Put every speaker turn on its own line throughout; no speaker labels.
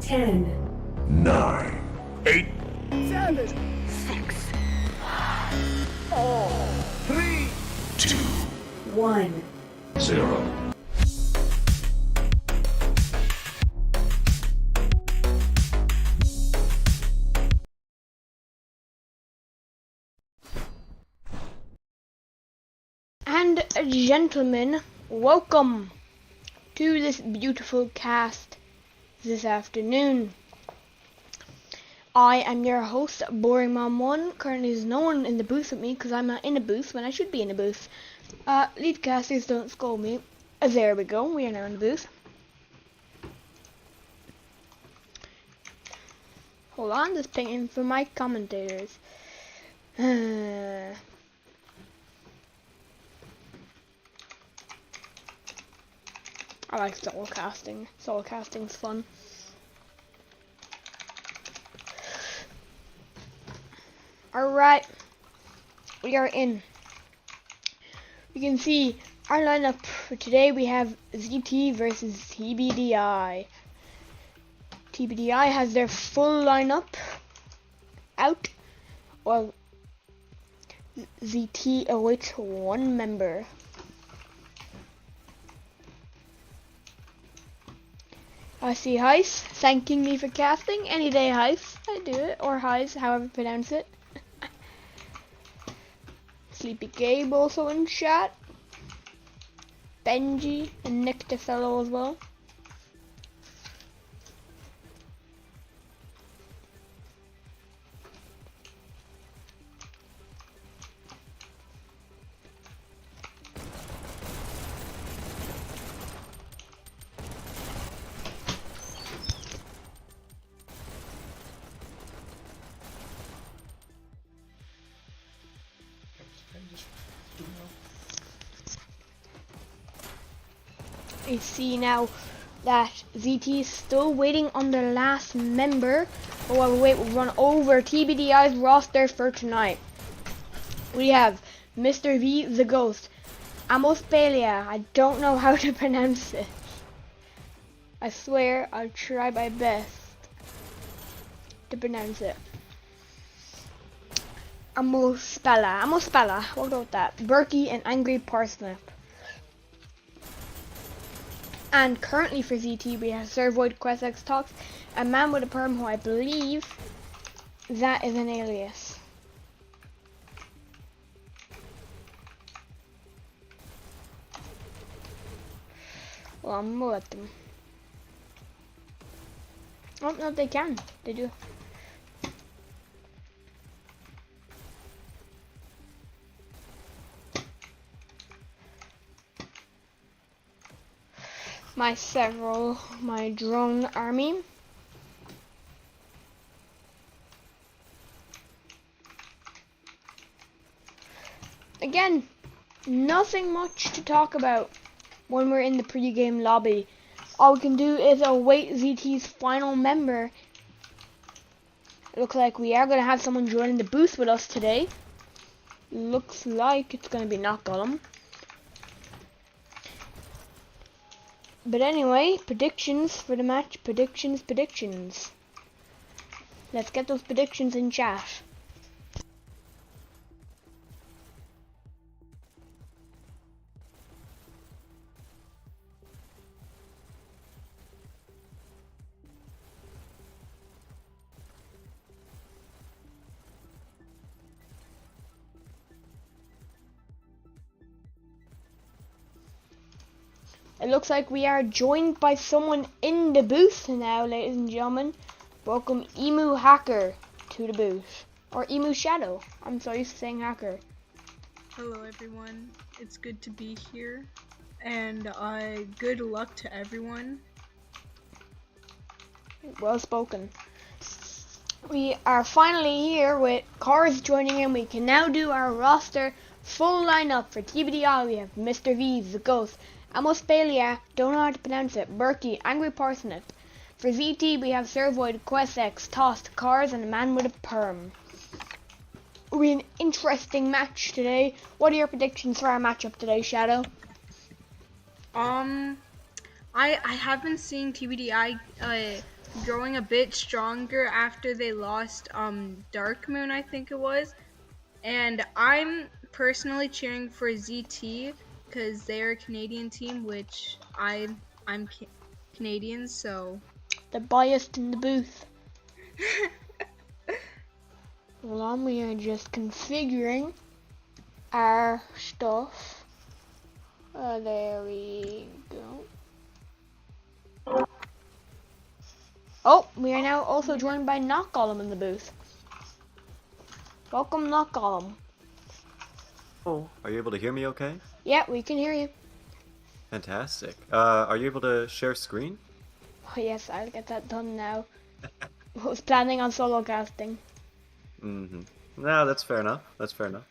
10,
9, 8,
7,
6,
3,
2,
1.
0.
And gentlemen, welcome to this beautiful cast this afternoon. I am your host, Boring Mom 1. Currently there's no one in the booth with me because I'm not in a booth when I should be in a booth. Lead casters, don't scold me. There we go, we are now in the booth. Hold on, just pinging for my commentators. I like solo casting. Solo casting's fun. Alright. We are in. You can see our lineup for today. We have ZT versus TBDI. TBDI has their full lineup out. Well, ZT awaits one member. I see Heis thanking me for casting. Any day, Heis. I do it. Or Heis, however you pronounce it. Sleepy Gabe also in chat. Benji and Nick DeFellow as well. I see now that ZT is still waiting on the last member. But while we wait, we'll run over TBDI's roster for tonight. We have Mr. V, the Ghost, Amospelia. I don't know how to pronounce it. I swear I'll try my best to pronounce it. Amospella, we'll go with that. Berkey and Angry Parsnip. And currently for ZT we have Servoid QuestX Talks, a man with a perm who I believe that is an alias. Well, I'm gonna let them. Oh no, they can. They do. My drone army. Again, nothing much to talk about when we're in the pre-game lobby. All we can do is await ZT's final member. It looks like we are going to have someone joining the booth with us today. Looks like it's going to be Not Gollum. But anyway, predictions for the match. Predictions. Let's get those predictions in chat. It looks like we are joined by someone in the booth now, ladies and gentlemen. Welcome Emu Hacker to the booth. Or Emu Shadow. I'm so used to saying Hacker.
Hello everyone, it's good to be here, and good luck to everyone.
Well spoken. We are finally here with Cars joining in. We can now do our roster full lineup. For TBDI we have Mr. V, the Ghost, Amospelia, don't know how to pronounce it, Berkey, Angry Parsnip. For ZT we have Servoid, QuestX, Tossed, Cars, and a man with a perm. It'll be an interesting match today. What are your predictions for our matchup today, Shadow?
I have been seeing TBDI growing a bit stronger after they lost Dark Moon, I think it was. And I'm personally cheering for ZT because they're a Canadian team, which I'm Canadian, so
The biased in the booth. Hold on, we are just configuring our stuff. There we go. Oh, we are now also joined by Knock Golem in the booth. Welcome, Knock Golem.
Oh, are you able to hear me okay?
Yeah, we can hear you.
Fantastic. Are you able to share screen?
Oh yes, I'll get that done now. I was planning on solo casting.
Mm-hmm. No, that's fair enough. That's fair enough.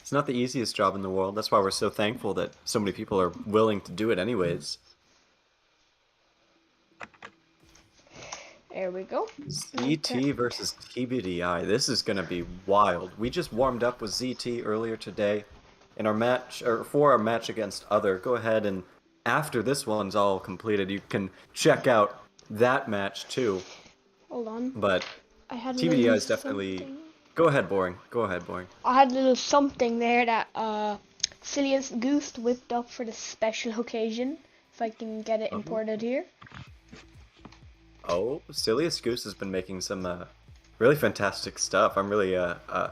It's not the easiest job in the world. That's why we're so thankful that so many people are willing to do it anyways.
There we go.
ZT versus TBDI. This is gonna be wild. We just warmed up with ZT earlier today in our match, or for our match against Other. Go ahead and after this one's all completed, you can check out that match too.
Hold on.
But
I had a
TBDI
little
is definitely.
something.
Go ahead, Boring. Go ahead, Boring.
I had a little something there that Silliest Goose whipped up for the special occasion. If I can get it imported here.
Oh, Silliest Goose has been making some really fantastic stuff. I'm really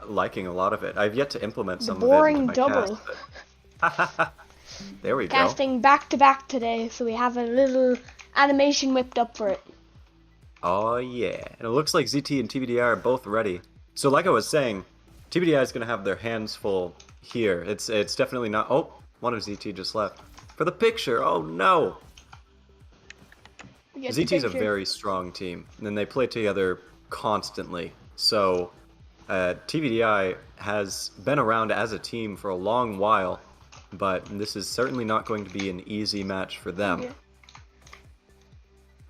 liking a lot of it. I've yet to implement some
Boring
of it into my
double.
cast, but... There we go.
Casting back to back today, so we have a little animation whipped up for it.
Oh yeah, and it looks like ZT and TBDI are both ready. So like I was saying, TBDI is going to have their hands full here. It's definitely not... Oh, one of ZT just left. For the picture, oh no!
Get the
ZT's a
picture.
very strong team, and they play together constantly. So, TBDI has been around as a team for a long while, but this is certainly not going to be an easy match for them.
Yeah.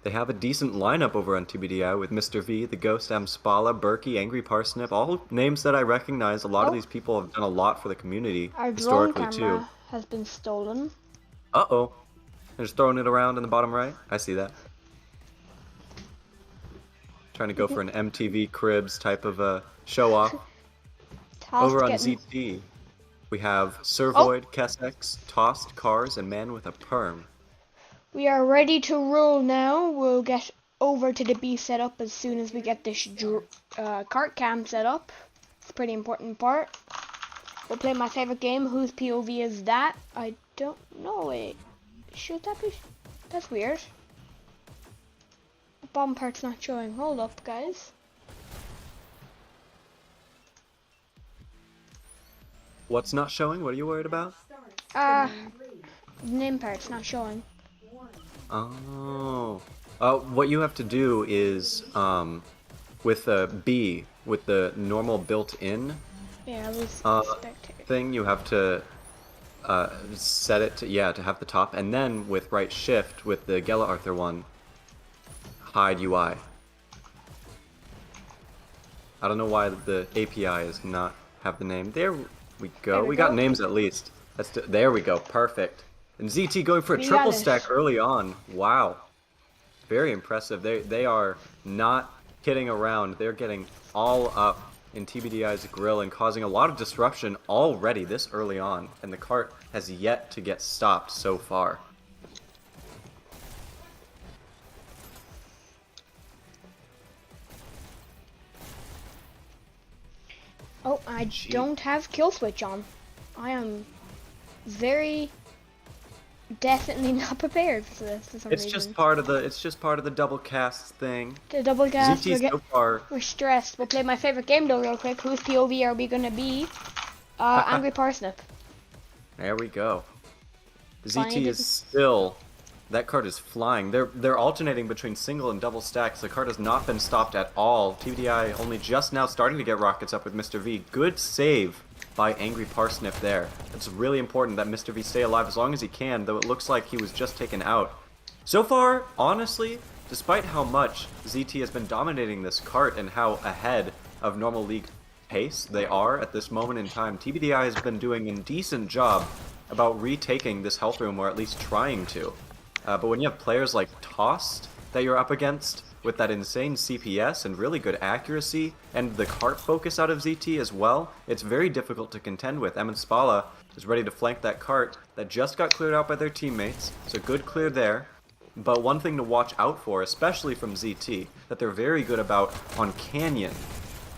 They have a decent lineup over on TBDI with Mr. V, The Ghost, Spala, Berkey, Angry Parsnip, all names that I recognize. A lot of these people have done a lot for the community
Our drone
historically
camera
too.
has been stolen.
Uh-oh. They're just throwing it around in the bottom right. I see that. Trying to go for an MTV Cribs type of show off. Over on ZT, we have Servoid, Kessex, Tossed Cars, and Man with a Perm.
We are ready to roll now. We'll get over to the B setup as soon as we get this cart cam set up. It's a pretty important part. We'll play my favorite game. Whose POV is that? I don't know. Wait, should that be? That's weird. The bottom part's not showing. Hold up, guys.
What's not showing? What are you worried about?
The name part's not showing.
Oh. What you have to do is, with the B, with the normal built-in
Yeah, I was spectator.
thing, you have to set it to, to have the top, and then with right shift, with the Gela Arthur one, hide UI. I don't know why the API is not have the name. There we go.
There we
We got
go.
names at least. There we go. Perfect. And ZT going for a
We
triple
got it.
stack early on. Wow. Very impressive. They are not kidding around. They're getting all up in TBDI's grill and causing a lot of disruption already this early on. And the cart has yet to get stopped so far.
Oh, I don't have kill switch on. I am very definitely not prepared for this for some
It's
reason.
just part of the double cast thing.
The double gas.
ZT so far.
We're stressed. We'll play my favorite game though real quick. Whose POV are we gonna be? Angry Parsnip.
There we go.
Fine,
ZT is still... That card is flying. They're alternating between single and double stacks. The card has not been stopped at all. TBDI only just now starting to get rockets up with Mr. V. Good save by Angry Parsnip there. It's really important that Mr. V stay alive as long as he can, though it looks like he was just taken out. So far, honestly, despite how much ZT has been dominating this cart and how ahead of normal league pace they are at this moment in time, TBDI has been doing a decent job about retaking this health room, or at least trying to. But when you have players like Tossed that you're up against, with that insane CPS and really good accuracy, and the cart focus out of ZT as well, it's very difficult to contend with. Spala is ready to flank that cart that just got cleared out by their teammates, so good clear there. But one thing to watch out for, especially from ZT, that they're very good about on Canyon,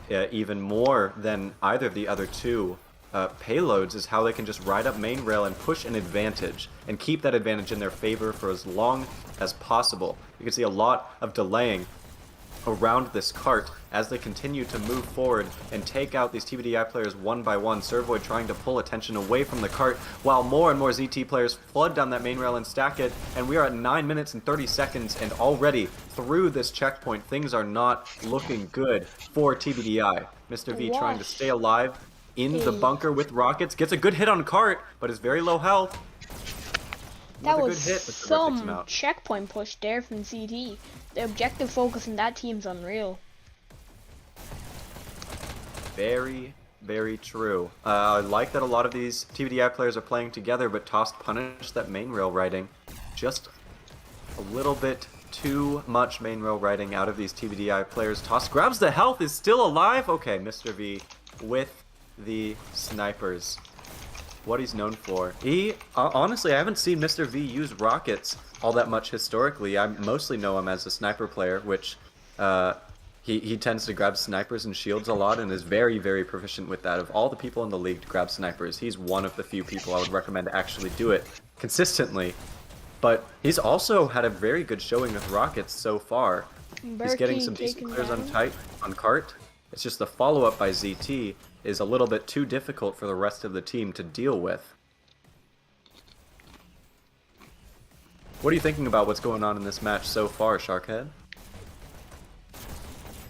even more than either of the other two payloads, is how they can just ride up main rail and push an advantage and keep that advantage in their favor for as long as possible. You can see a lot of delaying around this cart as they continue to move forward and take out these TBDI players one by one. Servoid trying to pull attention away from the cart while more and more ZT players flood down that main rail and stack it, and we are at 9 minutes and 30 seconds, and already through this checkpoint things are not looking good for TBDI. Mr. V trying to stay alive in the bunker with rockets, gets a good hit on cart, but is very low health.
That
Another
was
good hit, but the rockets him
some
out.
checkpoint push there from ZT. The objective focus in that team's unreal.
Very, very true. I like that a lot of these TBDI players are playing together, but Tossed punished that main rail riding. Just a little bit too much main rail riding out of these TBDI players. Tossed grabs the health, is still alive. Okay, Mr. V with the snipers. What he's known for. Honestly, I haven't seen Mr. V use rockets all that much historically. I mostly know him as a sniper player, which he tends to grab snipers and shields a lot and is very, very proficient with that. Of all the people in the league to grab snipers, he's one of the few people I would recommend to actually do it consistently. But he's also had a very good showing with rockets so far. He's getting some decent clears on cart. It's just the follow-up by ZT is a little bit too difficult for the rest of the team to deal with. What are you thinking about what's going on in this match so far, Sharkhead?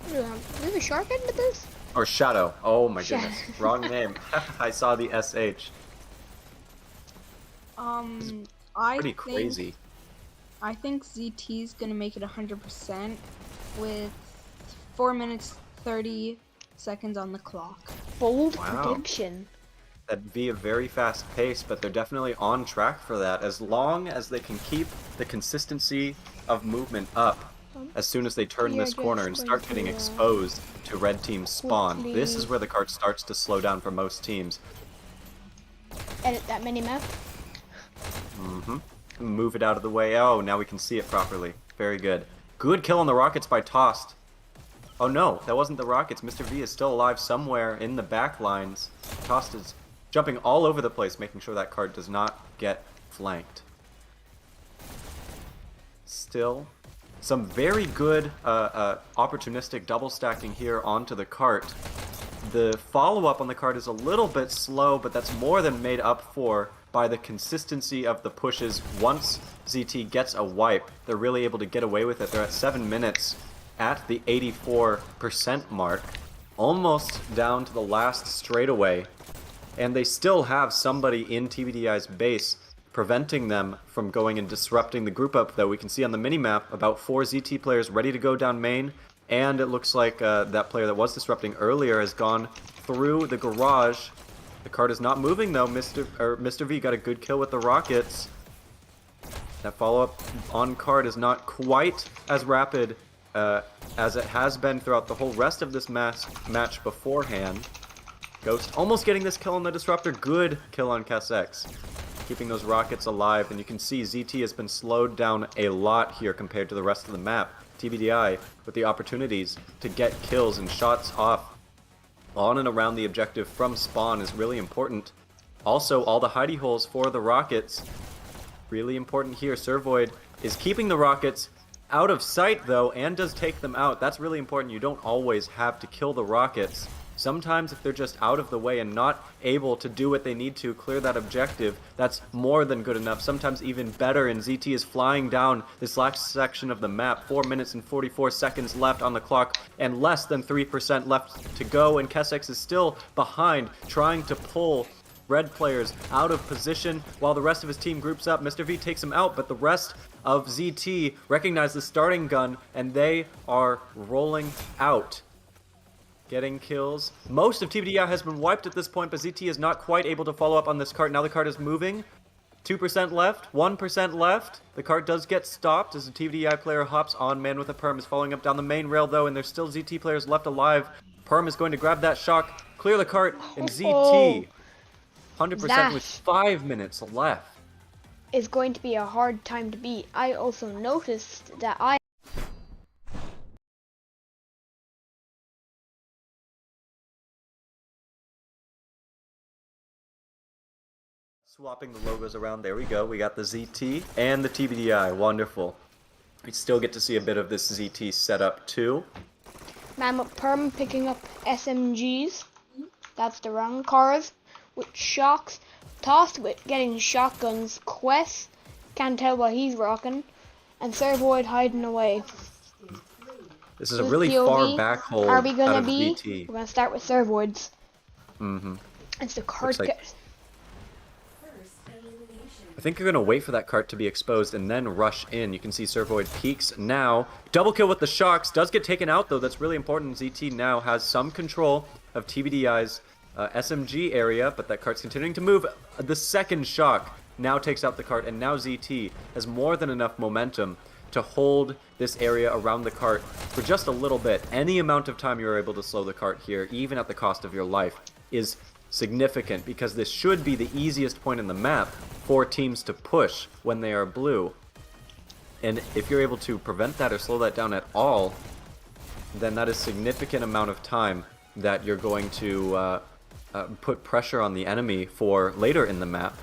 Do we have a shark into this?
Or Shadow. Oh my goodness. Wrong name. I saw the SH. Pretty crazy.
I think ZT's gonna make it 100% with 4 minutes 30 seconds on the clock.
Bold prediction.
That'd be a very fast pace, but they're definitely on track for that as long as they can keep the consistency of movement up as soon as they turn this corner and start getting exposed to red team's spawn. This is where the cart starts to slow down for most teams.
Edit that mini-map.
Move it out of the way. Oh, now we can see it properly. Very good. Good kill on the rockets by Tossed. Oh no, that wasn't the rockets. Mr. V is still alive somewhere in the back lines. Tossed is jumping all over the place, making sure that cart does not get flanked. Still, some very good opportunistic double stacking here onto the cart. The follow-up on the cart is a little bit slow, but that's more than made up for by the consistency of the pushes. Once ZT gets a wipe, they're really able to get away with it. They're at 7 minutes at the 84% mark, almost down to the last straightaway, and they still have somebody in TBDI's base preventing them from going and disrupting the group up, though. We can see on the minimap about 4 ZT players ready to go down main, and it looks like that player that was disrupting earlier has gone through the garage. The cart is not moving though. Mr. V got a good kill with the rockets. That follow-up on cart is not quite as rapid as it has been throughout the whole rest of this match beforehand. Ghost almost getting this kill on the disruptor. Good kill on Kassex, keeping those rockets alive, and you can see ZT has been slowed down a lot here compared to the rest of the map. TBDI with the opportunities to get kills and shots off on and around the objective from spawn is really important. Also, all the hidey holes for the rockets, really important here. Servoid is keeping the rockets out of sight though, and does take them out. That's really important. You don't always have to kill the rockets. Sometimes if they're just out of the way and not able to do what they need to clear that objective, that's more than good enough. Sometimes even better, and ZT is flying down this last section of the map. 4 minutes and 44 seconds left on the clock and less than 3% left to go, and Kessex is still behind, trying to pull red players out of position while the rest of his team groups up. Mr. V takes him out, but the rest of ZT recognize the starting gun and they are rolling out, getting kills. Most of TBDI has been wiped at this point, but ZT is not quite able to follow up on this cart. Now the cart is moving 2% left, 1% left. The cart does get stopped as the TBDI player hops on. Man with a perm is following up down the main rail though, and there's still ZT players left alive. Perm is going to grab that shock, clear the cart, and ZT 100% with 5 minutes left.
Is going to be a hard time to beat. I also noticed that
Swapping the logos around, there we go. We got the ZT and the TBDI, wonderful. We still get to see a bit of this ZT setup too.
Man with perm picking up SMGs. That's the wrong cars. With shocks. Tossed with getting shotguns. Quest. Can't tell what he's rocking. And Servoid hiding away.
This is a really far back hole
Are we
out
gonna
of
be?
ZT.
We're gonna start with Servoids.
Mm-hmm.
It's the card.
I think you're going to wait for that cart to be exposed and then rush in. You can see Servoid peeks now. Double kill with the shocks. Does get taken out, though. That's really important. ZT now has some control of TBDI's SMG area, but that cart's continuing to move. The second shock now takes out the cart, and now ZT has more than enough momentum to hold this area around the cart for just a little bit. Any amount of time you're able to slow the cart here, even at the cost of your life, is significant, because this should be the easiest point in the map for teams to push when they are blue. And if you're able to prevent that or slow that down at all, then that is a significant amount of time that you're going to put pressure on the enemy for later in the map.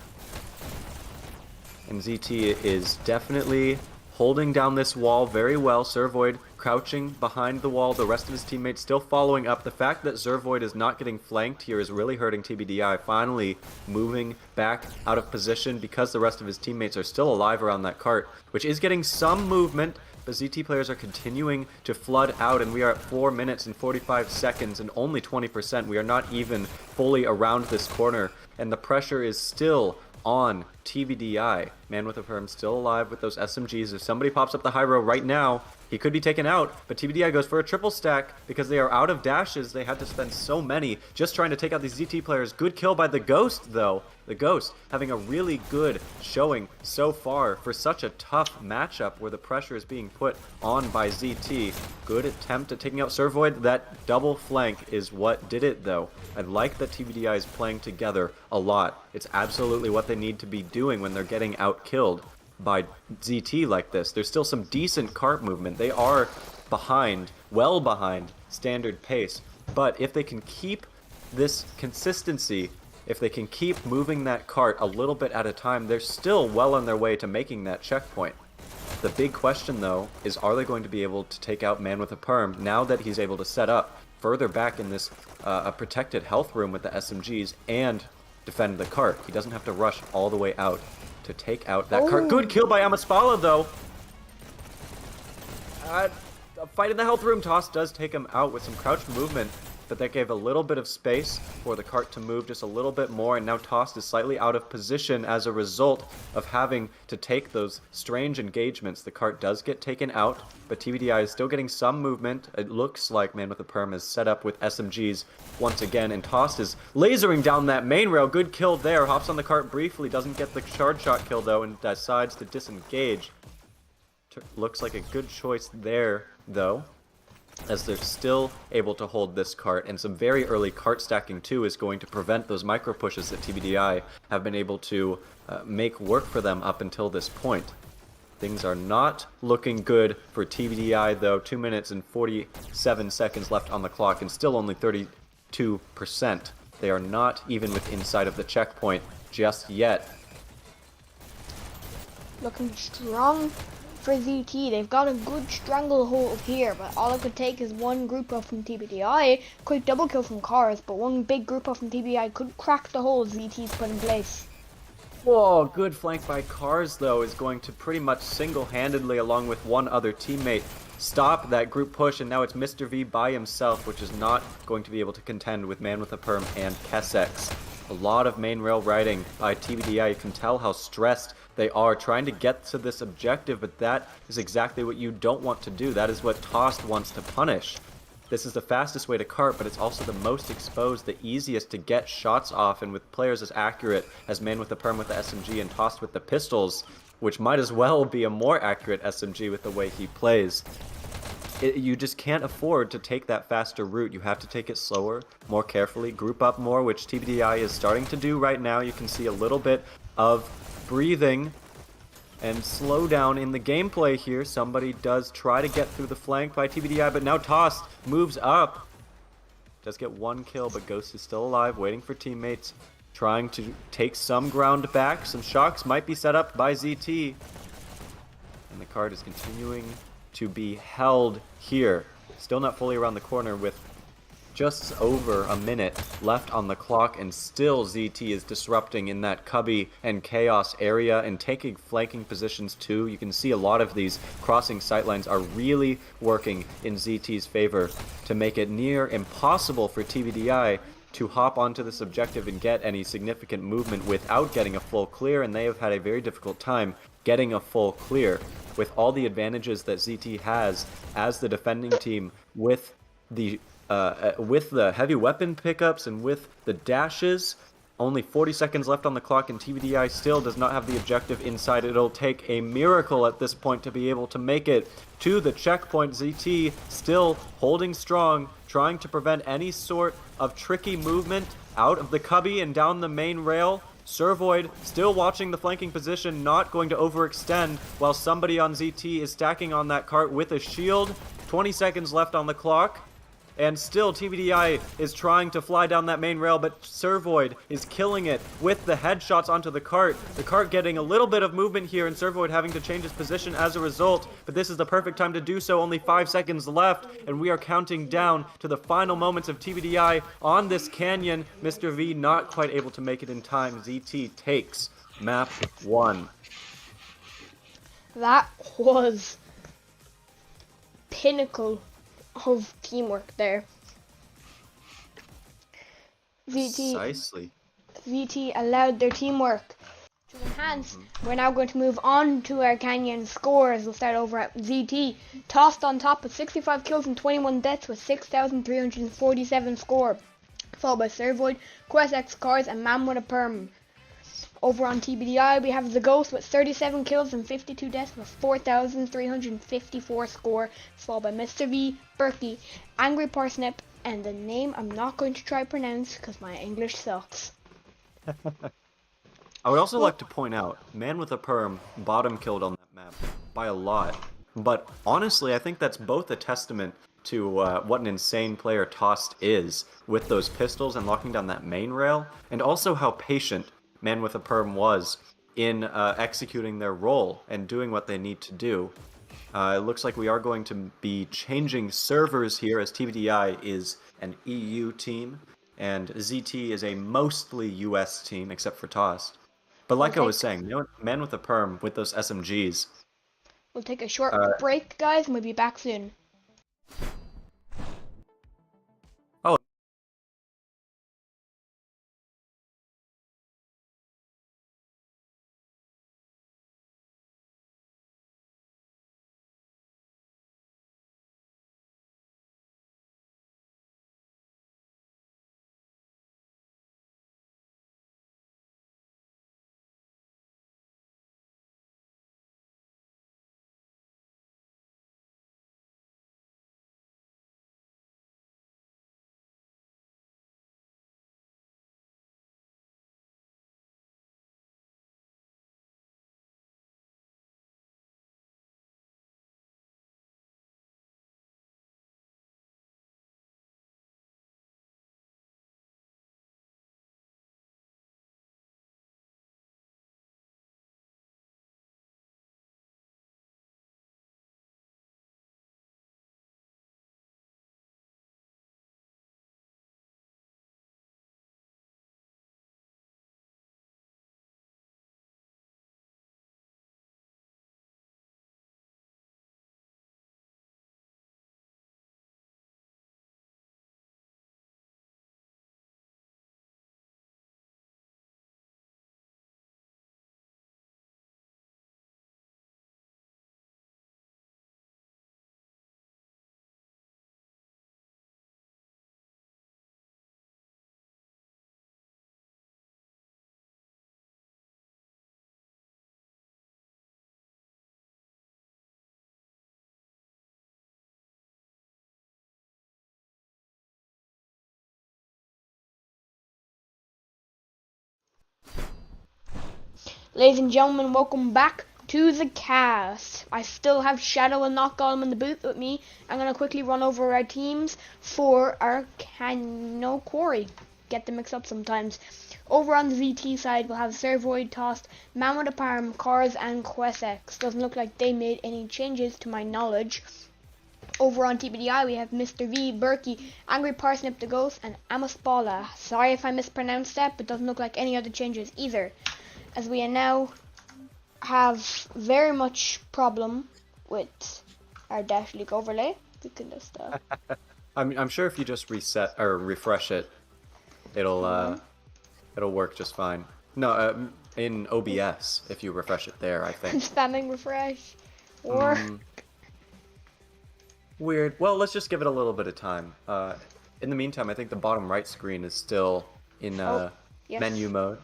And ZT is definitely holding down this wall very well. Servoid crouching behind the wall, the rest of his teammates still following up. The fact that Servoid is not getting flanked here is really hurting TBDI, finally moving back out of position because the rest of his teammates are still alive around that cart, which is getting some movement, but ZT players are continuing to flood out, and we are at 4 minutes and 45 seconds and only 20%. We are not even fully around this corner, and the pressure is still on TBDI. Man with a perm still alive with those SMGs. If somebody pops up the high row right now, he could be taken out, but TBDI goes for a triple stack because they are out of dashes. They had to spend so many just trying to take out these ZT players. Good kill by the Ghost, though. The Ghost having a really good showing so far for such a tough matchup where the pressure is being put on by ZT. Good attempt at taking out Servoid. That double flank is what did it, though. I like that TBDI is playing together a lot. It's absolutely what they need to be doing when they're getting out-killed by ZT like this. There's still some decent cart movement. They are behind, well behind standard pace, but if they can keep this consistency, if they can keep moving that cart a little bit at a time, they're still well on their way to making that checkpoint. The big question, though, is are they going to be able to take out Man with a Perm now that he's able to set up further back in this a protected health room with the SMGs and defend the cart? He doesn't have to rush all the way out to take out that cart. Good kill by Amaspala, though. A fight in the health room. Toss does take him out with some crouch movement, but that gave a little bit of space for the cart to move just a little bit more, and now Toss is slightly out of position as a result of having to take those strange engagements. The cart does get taken out, but TBDI is still getting some movement. It looks like Man with a Perm is set up with SMGs once again, and Toss is lasering down that main rail. Good kill there. Hops on the cart briefly, doesn't get the charge shot kill though, and decides to disengage. Looks like a good choice there though, as they're still able to hold this cart, and some very early cart stacking too is going to prevent those micro pushes that TBDI have been able to make work for them up until this point. Things are not looking good for TBDI though. 2 minutes and 47 seconds left on the clock, and still only 32%. They are not even within sight of the checkpoint just yet.
Looking strong for ZT. They've got a good stranglehold here, but all it could take is one group up from TBDI. Quick double kill from Cars, but one big group up from TBDI could crack the hole ZT's put in place.
Whoa, good flank by Cars though is going to pretty much single-handedly, along with one other teammate, stop that group push, and now it's Mr. V by himself, which is not going to be able to contend with Man with a Perm and Kessex. A lot of main rail riding by TBDI. You can tell how stressed they are trying to get to this objective, but that is exactly what you don't want to do. That is what Tost wants to punish. This is the fastest way to cart, but it's also the most exposed, the easiest to get shots off, and with players as accurate as Man with the Perm with the SMG and Tossed with the pistols, which might as well be a more accurate SMG with the way he plays. You just can't afford to take that faster route. You have to take it slower, more carefully, group up more, which TBDI is starting to do right now. You can see a little bit of breathing and slow down in the gameplay here. Somebody does try to get through the flank by TBDI, but now Tossed moves up. Does get one kill, but Ghost is still alive, waiting for teammates, trying to take some ground back. Some shocks might be set up by ZT. And the card is continuing to be held here. Still not fully around the corner with just over a minute left on the clock, and still ZT is disrupting in that Cubby and Chaos area and taking flanking positions too. You can see a lot of these crossing sightlines are really working in ZT's favor to make it near impossible for TBDI to hop onto this objective and get any significant movement without getting a full clear, and they have had a very difficult time getting a full clear with all the advantages that ZT has as the defending team with the heavy weapon pickups and with the dashes. Only 40 seconds left on the clock, and TBDI still does not have the objective inside. It'll take a miracle at this point to be able to make it to the checkpoint. ZT still holding strong, trying to prevent any sort of tricky movement out of the Cubby and down the main rail. Servoid still watching the flanking position, not going to overextend, while somebody on ZT is stacking on that cart with a shield. 20 seconds left on the clock. And still, TBDI is trying to fly down that main rail, but Servoid is killing it with the headshots onto the cart. The cart getting a little bit of movement here, and Servoid having to change his position as a result. But this is the perfect time to do so. Only 5 seconds left, and we are counting down to the final moments of TBDI on this canyon. Mr. V not quite able to make it in time. ZT takes map 1.
That was pinnacle of teamwork there.
Precisely.
VT allowed their teamwork to enhance. We're now going to move on to our Canyon scores. We'll start over at ZT. Tossed on top with 65 kills and 21 deaths with 6,347 score. Followed by Servoid, QuestX Cars, and Man with a Perm. Over on TBDI, we have The Ghost with 37 kills and 52 deaths with 4,354 score, followed by Mr. V, Berkey, Angry Parsnip, and the name I'm not going to try to pronounce because my English sucks.
I would also like to point out, Man with a Perm bottom killed on that map by a lot. But honestly, I think that's both a testament to what an insane player Tossed is with those pistols and locking down that main rail, and also how patient Man with a Perm was in executing their role and doing what they need to do. It looks like we are going to be changing servers here, as TBDI is an EU team and ZT is a mostly US team except for Tossed. But like I was saying, Man with a Perm with those SMGs.
We'll take a short break, guys, and we'll be back soon. Ladies and gentlemen, welcome back to the cast. I still have Shadow and Knock Golem in the booth with me. I'm going to quickly run over our teams for our Cano Quarry. Get them mixed up sometimes. Over on the ZT side, we'll have Servoid, Tossed, Man with a Parm, Cars, and Quesex. Doesn't look like they made any changes to my knowledge. Over on TBDI, we have Mr. V, Berkey, Angry Parsnip the Ghost, and Amaspala. Sorry if I mispronounced that, but doesn't look like any other changes either. As we now have very much problem with our Dash League overlay. We can just
I'm sure if you just reset or refresh it, it'll work just fine. No, in OBS, if you refresh it there, I think.
spamming refresh. Or
Weird. Well, let's just give it a little bit of time. In the meantime, I think the bottom right screen is still in
yes.
menu mode.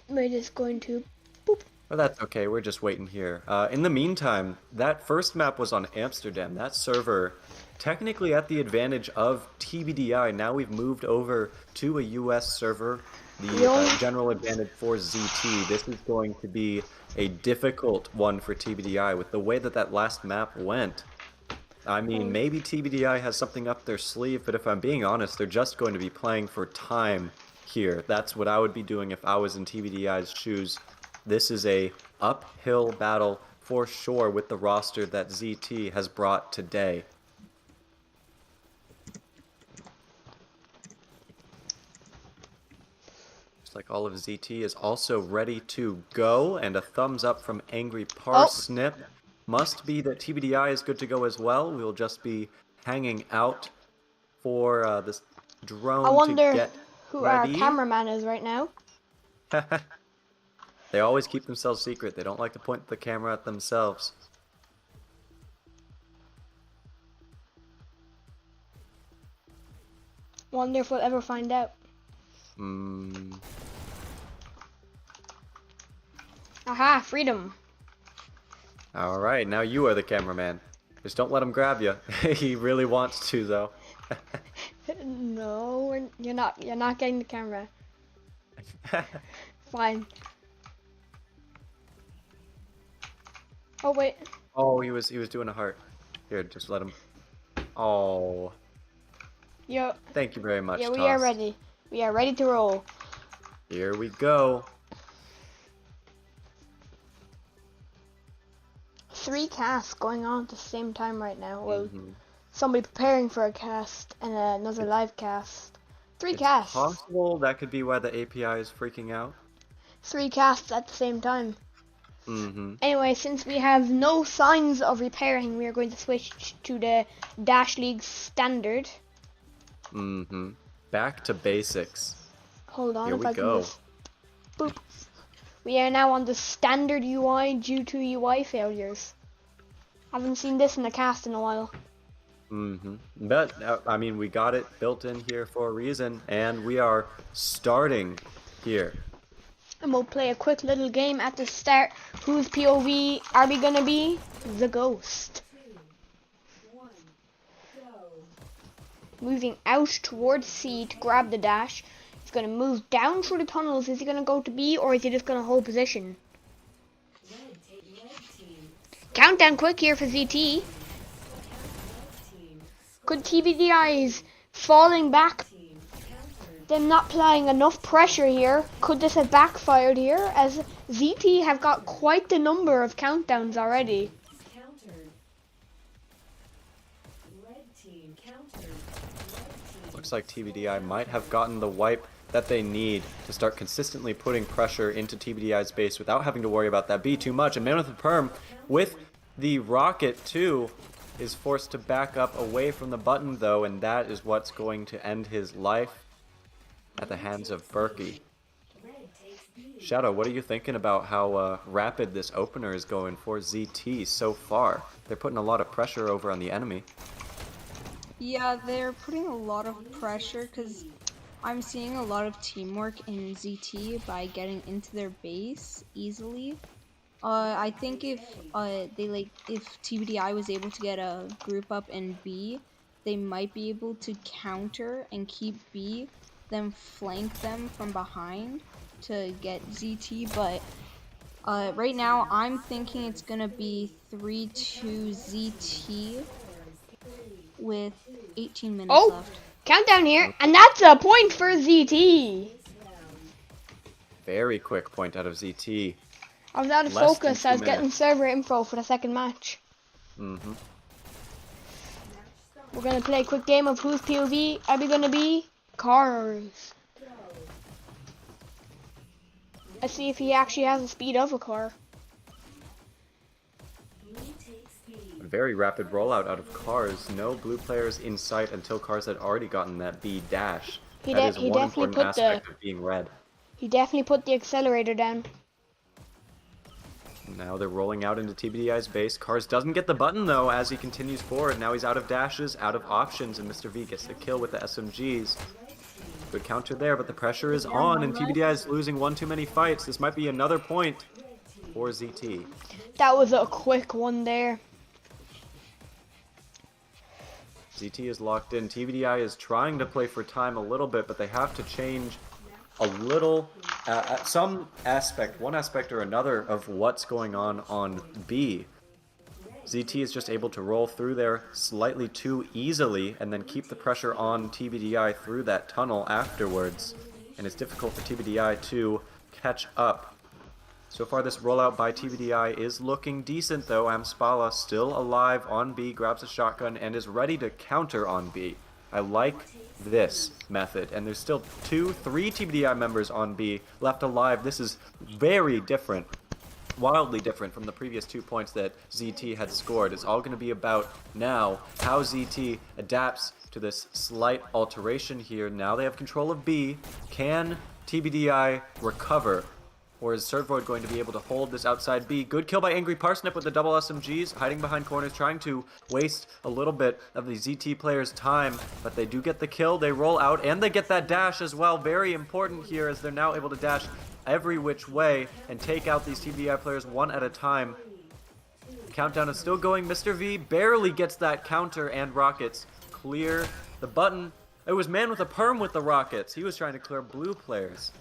We're just going to boop.
Well, that's okay. We're just waiting here. In the meantime, that first map was on Amsterdam. That server, technically at the advantage of TBDI. Now we've moved over to a US server. The general advantage for ZT. This is going to be a difficult one for TBDI with the way that last map went. I mean, maybe TBDI has something up their sleeve, but if I'm being honest, they're just going to be playing for time here. That's what I would be doing if I was in TBDI's shoes. This is a uphill battle for sure with the roster that ZT has brought today. Looks like all of ZT is also ready to go, and a thumbs up from Angry Parsnip. Must be that TBDI is good to go as well. We'll just be hanging out for this drone
I wonder
to get
who
ready.
our cameraman is right now.
They always keep themselves secret. They don't like to point the camera at themselves.
Wonder if we'll ever find out. Aha, freedom.
Alright, now you are the cameraman. Just don't let him grab you. He really wants to, though.
No, you're not getting the camera. Fine. Oh wait.
Oh, he was doing a heart. Here, just let him. Oh.
Yo.
Thank you very much,
Yeah, we
Toss.
are ready. We are ready to roll.
Here we go.
3 casts going on at the same time right now. Well, somebody preparing for a cast and another live cast. 3 casts.
Possible that could be why the API is freaking out.
3 casts at the same time. Anyway, since we have no signs of repairing, we are going to switch to the Dash League standard.
Back to basics.
Hold on,
Here
if
we
I can
go.
just boop. We are now on the standard UI due to UI failures. Haven't seen this in the cast in a while.
But, I mean, we got it built in here for a reason, and we are starting here.
And we'll play a quick little game at the start. Whose POV are we gonna be? The Ghost. Moving out towards C to grab the dash. He's gonna move down through the tunnels. Is he gonna go to B or is he just gonna hold position? Countdown quick here for ZT. Could TBDI's falling back, them not applying enough pressure here, could this have backfired here, as ZT have got quite the number of countdowns already.
Looks like TBDI might have gotten the wipe that they need to start consistently putting pressure into TBDI's base without having to worry about that B too much. And Man with the Perm, with the rocket too, is forced to back up away from the button though, and that is what's going to end his life at the hands of Berkey. Shadow, what are you thinking about how rapid this opener is going for ZT so far? They're putting a lot of pressure over on the enemy.
Yeah, they're putting a lot of pressure because I'm seeing a lot of teamwork in ZT by getting into their base easily. I think if TBDI was able to get a group up in B, they might be able to counter and keep B, then flank them from behind to get ZT, but Right now, I'm thinking it's gonna be 3-2 ZT with 18 minutes
Oh,
left.
countdown here, and that's a point for ZT.
Very quick point out of ZT.
I was out of
Less than
focus.
2
I was getting
minutes.
server info for the second match.
Mm-hmm.
We're gonna play a quick game of whose POV are we gonna be? Cars. Let's see if he actually has the speed of a car.
Very rapid rollout out of Cars. No blue players in sight until Cars had already gotten that B dash.
He
That is
he
one
definitely
important
put the-
aspect of being red.
He definitely put the accelerator down.
Now they're rolling out into TBDI's base. Cars doesn't get the button though as he continues forward. Now he's out of dashes, out of options, and Mr. V gets the kill with the SMGs. Good counter there, but the pressure is on, and TBDI is losing one too many fights. This might be another point for ZT.
That was a quick one there.
ZT is locked in. TBDI is trying to play for time a little bit, but they have to change a little, some aspect, one aspect or another of what's going on B. ZT is just able to roll through there slightly too easily and then keep the pressure on TBDI through that tunnel afterwards. And it's difficult for TBDI to catch up. So far this rollout by TBDI is looking decent though. Amspala still alive on B, grabs a shotgun and is ready to counter on B. I like this method. And there's still 3 TBDI members on B left alive. This is very different. Wildly different from the previous 2 points that ZT had scored. It's all going to be about now how ZT adapts to this slight alteration here. Now they have control of B. Can TBDI recover? Or is Servoid going to be able to hold this outside B? Good kill by Angry Parsnip with the double SMGs, hiding behind corners, trying to waste a little bit of the ZT players' time, but they do get the kill, they roll out, and they get that dash as well. Very important here as they're now able to dash every which way and take out these TBDI players one at a time. Countdown is still going. Mr. V barely gets that counter, and Rockets clear the button. It was man with a perm with the Rockets. He was trying to clear blue players.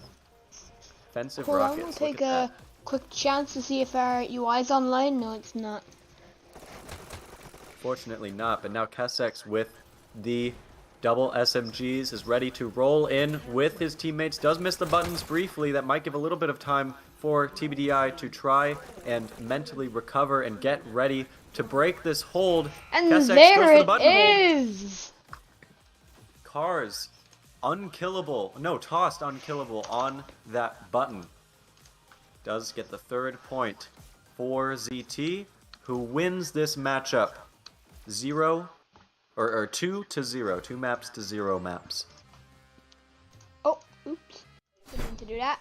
Offensive
Hold on,
Rockets.
we'll
Look
take
at
a
that.
quick chance to see if our UI's online. No, it's not.
Fortunately not, but now Kessex with the double SMGs is ready to roll in with his teammates. Does miss the buttons briefly. That might give a little bit of time for TBDI to try and mentally recover and get ready to break this hold.
And
Kessex
there
goes for the
it
button hold.
is!
Cars unkillable. No, tossed unkillable on that button. Does get the 3rd point for ZT, who wins this matchup 2-0. 2 maps to 0 maps.
Oh, oops. Didn't mean to do that.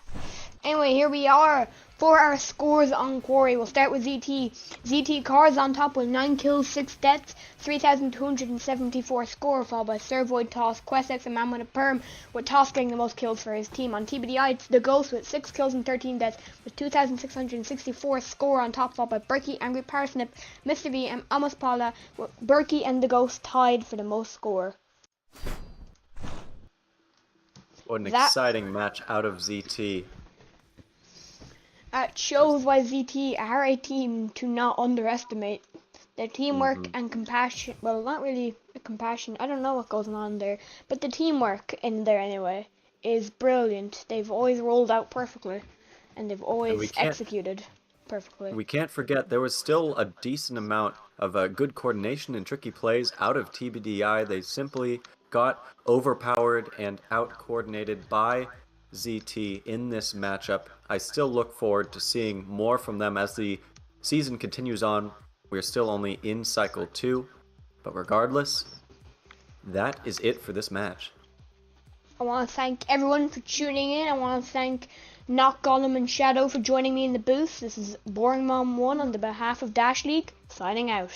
Anyway, here we are for our scores on Quarry. We'll start with ZT. ZT Cars on top with 9 kills, 6 deaths, 3,274 score, followed by Servoid, Toss, Questex, and Man with a Perm, with Toss getting the most kills for his team. On TBDI, it's the Ghost with 6 kills and 13 deaths, with 2,664 score on top, followed by Berkey, Angry Parsnip, Mr. V, and Amos Paula, with Berkey and the Ghost tied for the most score.
What an exciting match out of ZT.
It shows why ZT are a team to not underestimate. Their teamwork and compassion, well, not really compassion, I don't know what goes on there, but the teamwork in there anyway is brilliant. They've always rolled out perfectly, and they've always executed perfectly.
We can't forget there was still a decent amount of good coordination and tricky plays out of TBDI. They simply got overpowered and out-coordinated by ZT in this matchup. I still look forward to seeing more from them as the season continues on. We're still only in Cycle 2, but regardless, that is it for this match.
I want to thank everyone for tuning in. I want to thank Knock Gollum and Shadow for joining me in the booth. This is Boring Mom 1 on the behalf of Dash League, signing out.